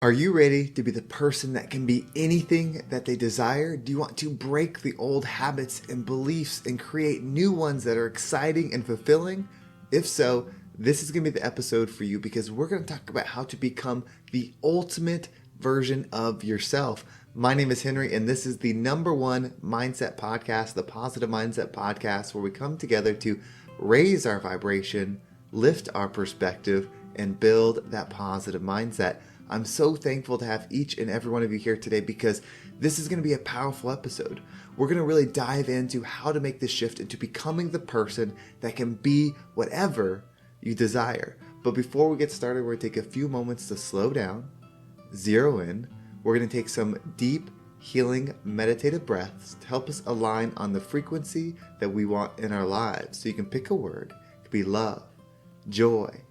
Are you ready to be the person that can be anything that they desire? Do you want to break the old habits and beliefs and create new ones that are exciting and fulfilling? If so, this is going to be the episode for you because we're going to talk about how to become the ultimate version of yourself. My name is Henry, and this is the #1 mindset podcast, the Positive Mindset Podcast, where we come together to raise our vibration, lift our perspective, and build that positive mindset. I'm so thankful to have each and every one of you here today because this is going to be a powerful episode. We're going to really dive into how to make this shift into becoming the person that can be whatever you desire. But before we get started, we're going to take a few moments to slow down, zero in. We're going to take some deep, healing, meditative breaths to help us align on the frequency that we want in our lives. So you can pick a word. It could be love, joy,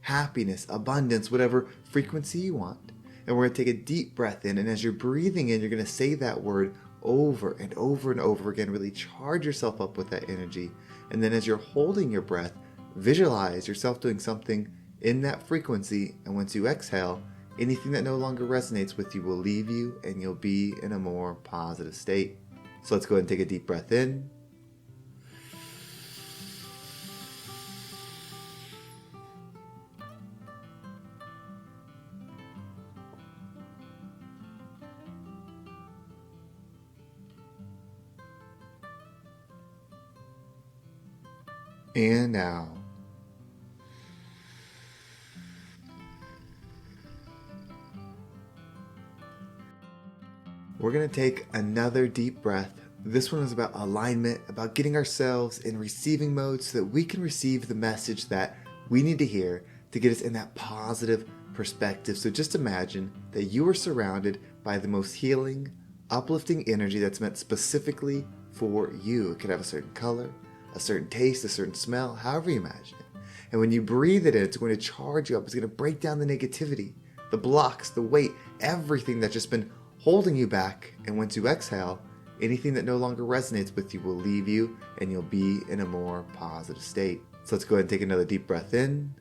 happiness, abundance, whatever frequency you want. And we're going to take a deep breath in. And as you're breathing in, you're going to say that word over and over and over again. Really charge yourself up with that energy. And then as you're holding your breath, visualize yourself doing something in that frequency. And once you exhale, anything that no longer resonates with you will leave you and you'll be in a more positive state. So let's go ahead and take a deep breath in. And out. We're going to take another deep breath. This one is about alignment, about getting ourselves in receiving mode so that we can receive the message that we need to hear to get us in that positive perspective. So just imagine that you are surrounded by the most healing, uplifting energy that's meant specifically for you. It could have a certain color, a certain taste, a certain smell, however you imagine it. And when you breathe it in, it's going to charge you up. It's going to break down the negativity, the blocks, the weight, everything that's just been holding you back. And once you exhale, anything that no longer resonates with you will leave you and you'll be in a more positive state. So let's go ahead and take another deep breath in.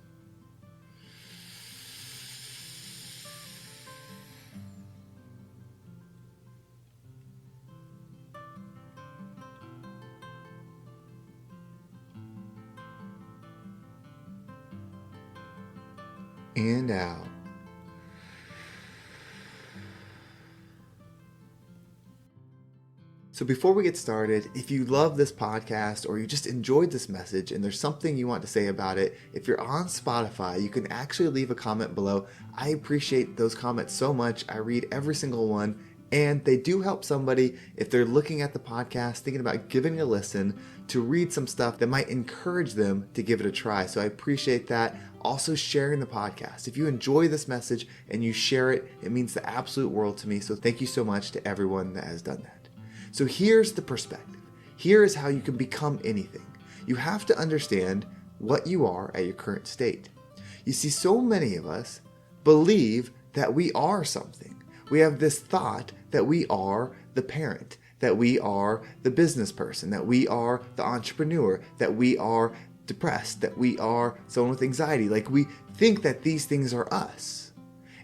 And out. So before we get started, if you love this podcast or you just enjoyed this message and there's something you want to say about it, if you're on Spotify, you can actually leave a comment below. I appreciate those comments so much. I read every single one, and they do help somebody if they're looking at the podcast, thinking about giving it a listen, to read some stuff that might encourage them to give it a try. So I appreciate that. Also sharing the podcast. If you enjoy this message and you share it, it means the absolute world to me. So thank you so much to everyone that has done that. So here's the perspective. Here is how you can become anything. You have to understand what you are at your current state. You see, so many of us believe that we are something. We have this thought that we are the parent, that we are the business person, that we are the entrepreneur, that we are depressed, that we are someone with anxiety. Like, we think that these things are us.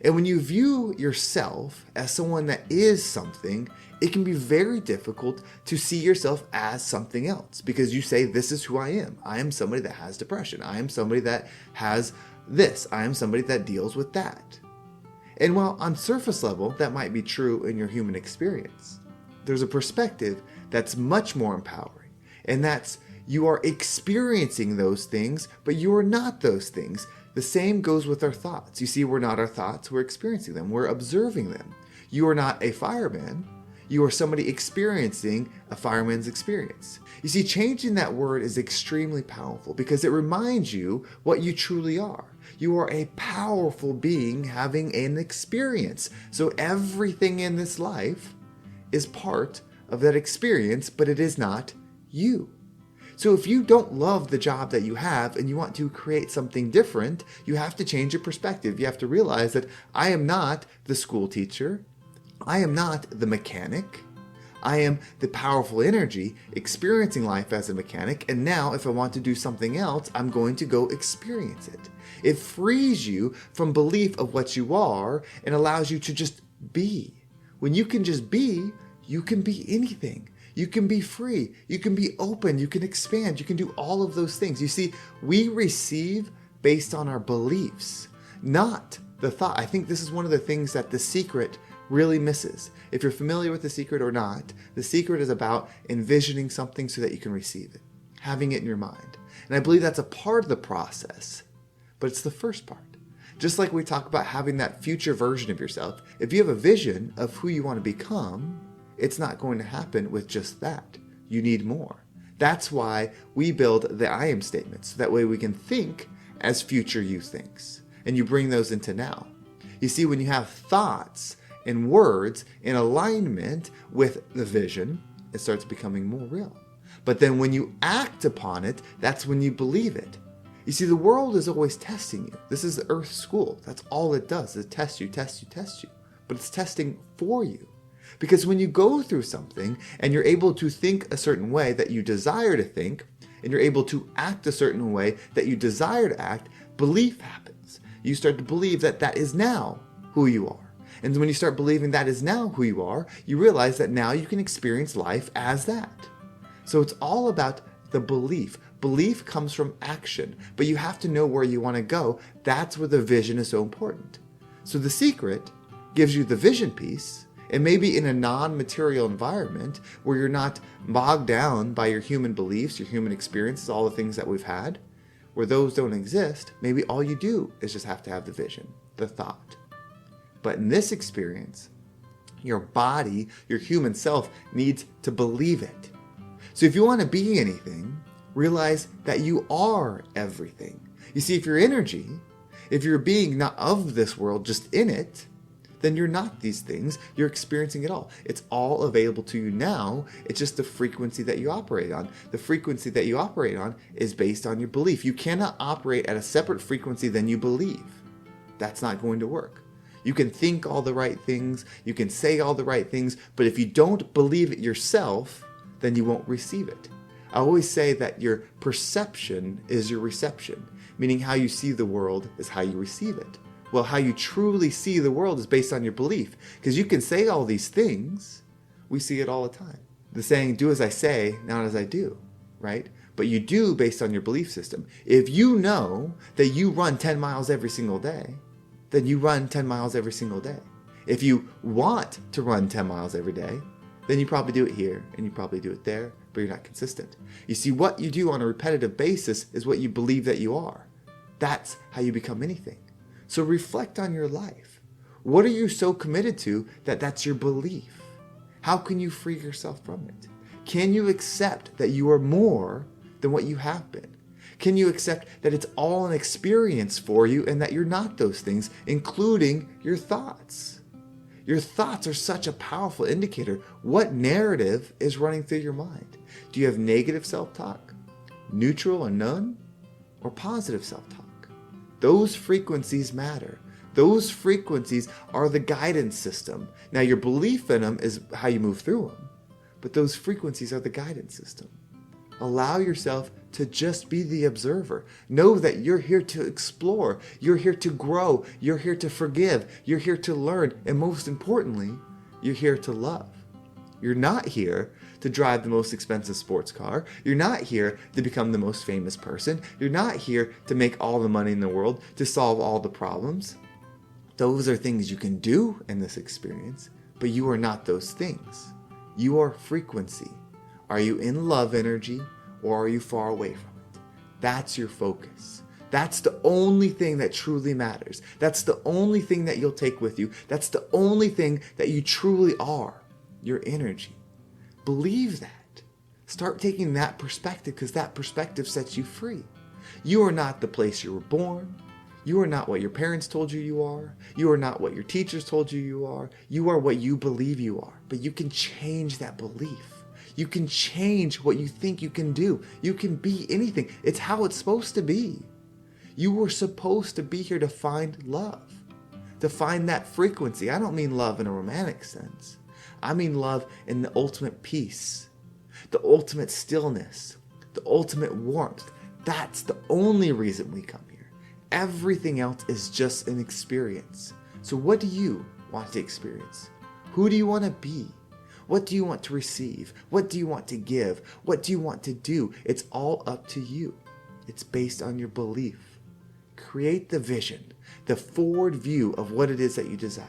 And when you view yourself as someone that is something, it can be very difficult to see yourself as something else because you say, this is who I am. I am somebody that has depression. I am somebody that has this. I am somebody that deals with that. And while on surface level, that might be true in your human experience, there's a perspective that's much more empowering. And that's, you are experiencing those things, but you are not those things. The same goes with our thoughts. You see, we're not our thoughts, we're experiencing them, we're observing them. You are not a fireman. You are somebody experiencing a fireman's experience. You see, changing that word is extremely powerful because it reminds you what you truly are. You are a powerful being having an experience. So everything in this life is part of that experience, but it is not you. So if you don't love the job that you have and you want to create something different, you have to change your perspective. You have to realize that I am not the school teacher. I am not the mechanic. I am the powerful energy experiencing life as a mechanic, and now if I want to do something else, I'm going to go experience it. It frees you from belief of what you are and allows you to just be. When you can just be, you can be anything. You can be free. You can be open. You can expand. You can do all of those things. You see, we receive based on our beliefs, not the thought. I think this is one of the things that The Secret really misses. If you're familiar with The Secret or not, The Secret is about envisioning something so that you can receive it, having it in your mind. And I believe that's a part of the process, but it's the first part. Just like we talk about having that future version of yourself, if you have a vision of who you want to become, it's not going to happen with just that. You need more. That's why we build the I am statements. So that way we can think as future you thinks. And you bring those into now. You see, when you have thoughts and words in alignment with the vision, it starts becoming more real. But then when you act upon it, that's when you believe it. You see, the world is always testing you. This is the Earth school. That's all it does, is test you, test you, test you. But it's testing for you. Because when you go through something and you're able to think a certain way that you desire to think, and you're able to act a certain way that you desire to act, belief happens. You start to believe that that is now who you are. And when you start believing that is now who you are, you realize that now you can experience life as that. So it's all about the belief. Belief comes from action, but you have to know where you want to go. That's where the vision is so important. So The Secret gives you the vision piece, and maybe in a non-material environment where you're not bogged down by your human beliefs, your human experiences, all the things that we've had, where those don't exist, maybe all you do is just have to have the vision, the thought. But in this experience, your body, your human self needs to believe it. So if you want to be anything, realize that you are everything. You see, if you're energy, if you're a being not of this world, just in it, then you're not these things. You're experiencing it all. It's all available to you now. It's just the frequency that you operate on. The frequency that you operate on is based on your belief. You cannot operate at a separate frequency than you believe. That's not going to work. You can think all the right things. You can say all the right things. But if you don't believe it yourself, then you won't receive it. I always say that your perception is your reception, meaning how you see the world is how you receive it. Well, how you truly see the world is based on your belief. Because you can say all these things, we see it all the time. The saying, do as I say, not as I do, right? But you do based on your belief system. If you know that you run 10 miles every single day, then you run 10 miles every single day. If you want to run 10 miles every day, then you probably do it here and you probably do it there, but you're not consistent. You see, what you do on a repetitive basis is what you believe that you are. That's how you become anything. So reflect on your life. What are you so committed to that that's your belief? How can you free yourself from it? Can you accept that you are more than what you have been? Can you accept that it's all an experience for you and that you're not those things, including your thoughts? Your thoughts are such a powerful indicator. What narrative is running through your mind? Do you have negative self-talk, neutral or none, or positive self-talk? Those frequencies matter. Those frequencies are the guidance system. Now, your belief in them is how you move through them, but those frequencies are the guidance system. Allow yourself to just be the observer. Know that you're here to explore. You're here to grow. You're here to forgive. You're here to learn. And most importantly, you're here to love. You're not here to drive the most expensive sports car. You're not here to become the most famous person. You're not here to make all the money in the world, to solve all the problems. Those are things you can do in this experience, but you are not those things. You are frequency. Are you in love energy or are you far away from it? That's your focus. That's the only thing that truly matters. That's the only thing that you'll take with you. That's the only thing that you truly are, your energy. Believe that. Start taking that perspective because that perspective sets you free. You are not the place you were born. You are not what your parents told you you are. You are not what your teachers told you you are. You are what you believe you are. But you can change that belief. You can change what you think you can do. You can be anything. It's how it's supposed to be. You were supposed to be here to find love, to find that frequency. I don't mean love in a romantic sense. I mean love in the ultimate peace, the ultimate stillness, the ultimate warmth. That's the only reason we come here. Everything else is just an experience. So what do you want to experience? Who do you want to be? What do you want to receive? What do you want to give? What do you want to do? It's all up to you. It's based on your belief. Create the vision, the forward view of what it is that you desire.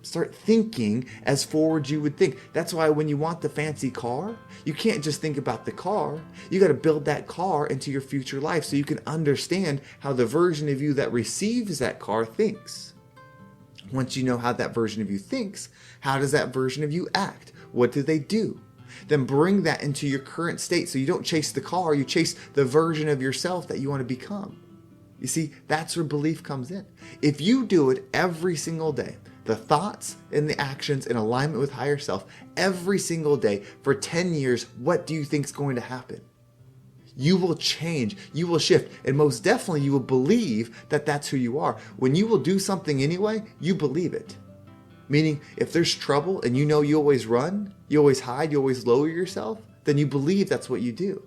Start thinking as forward you would think. That's why when you want the fancy car, you can't just think about the car. You got to build that car into your future life so you can understand how the version of you that receives that car thinks. Once you know how that version of you thinks, how does that version of you act? What do they do? Then bring that into your current state so you don't chase the car, you chase the version of yourself that you want to become. You see, that's where belief comes in. If you do it every single day, the thoughts and the actions in alignment with higher self every single day for 10 years, what do you think is going to happen? You will change, you will shift, and most definitely you will believe that that's who you are. When you will do something anyway, you believe it. Meaning, if there's trouble and you know you always run, you always hide, you always lower yourself, then you believe that's what you do.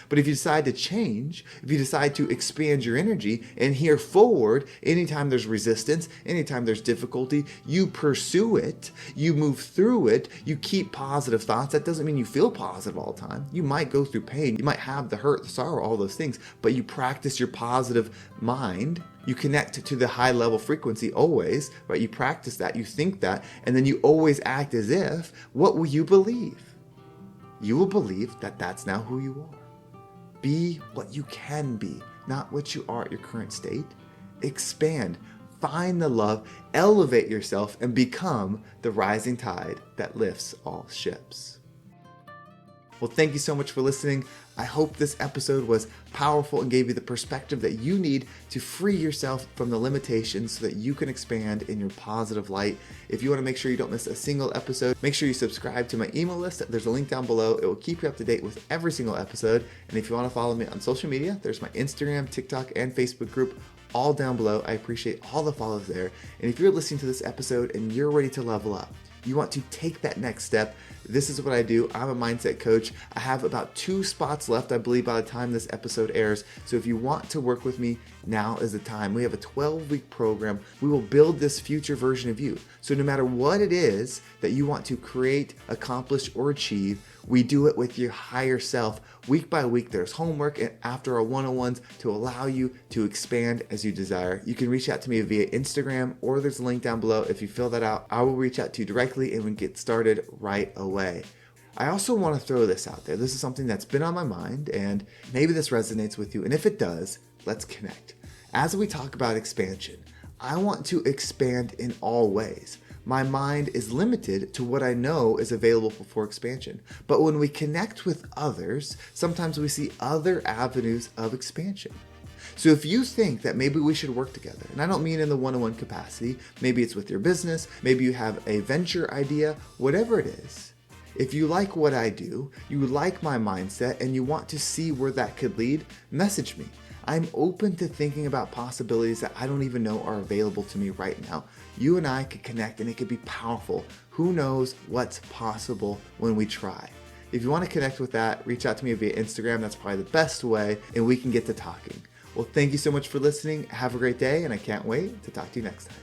But if you decide to change, if you decide to expand your energy and hear forward, anytime there's resistance, anytime there's difficulty, you pursue it, you move through it, you keep positive thoughts. That doesn't mean you feel positive all the time. You might go through pain, you might have the hurt, the sorrow, all those things, but you practice your positive mind. You connect to the high level frequency always, right? You practice that, you think that, and then you always act as if. What will you believe? You will believe that that's now who you are. Be what you can be, not what you are at your current state. Expand, find the love, elevate yourself, and become the rising tide that lifts all ships. Well, thank you so much for listening. I hope this episode was powerful and gave you the perspective that you need to free yourself from the limitations so that you can expand in your positive light. If you want to make sure you don't miss a single episode, make sure you subscribe to my email list. There's a link down below. It will keep you up to date with every single episode. And if you want to follow me on social media, there's my Instagram, TikTok, and Facebook group all down below. I appreciate all the follows there. And if you're listening to this episode and you're ready to level up, you want to take that next step, this is what I do. I'm a mindset coach. I have about 2 spots left, I believe, by the time this episode airs. So if you want to work with me, now is the time. We have a 12-week program. We will build this future version of you. So no matter what it is that you want to create, accomplish, or achieve, we do it with your higher self. Week by week, there's homework and after our one-on-ones to allow you to expand as you desire. You can reach out to me via Instagram, or there's a link down below. If you fill that out, I will reach out to you directly and we can get started right away. I also want to throw this out there. This is something that's been on my mind, and maybe this resonates with you. And if it does, let's connect. As we talk about expansion, I want to expand in all ways. My mind is limited to what I know is available for expansion. But when we connect with others, sometimes we see other avenues of expansion. So if you think that maybe we should work together, and I don't mean in the one-on-one capacity, maybe it's with your business, maybe you have a venture idea, whatever it is. If you like what I do, you like my mindset, and you want to see where that could lead, message me. I'm open to thinking about possibilities that I don't even know are available to me right now. You and I could connect and it could be powerful. Who knows what's possible when we try? If you want to connect with that, reach out to me via Instagram. That's probably the best way, and we can get to talking. Well, thank you so much for listening. Have a great day, and I can't wait to talk to you next time.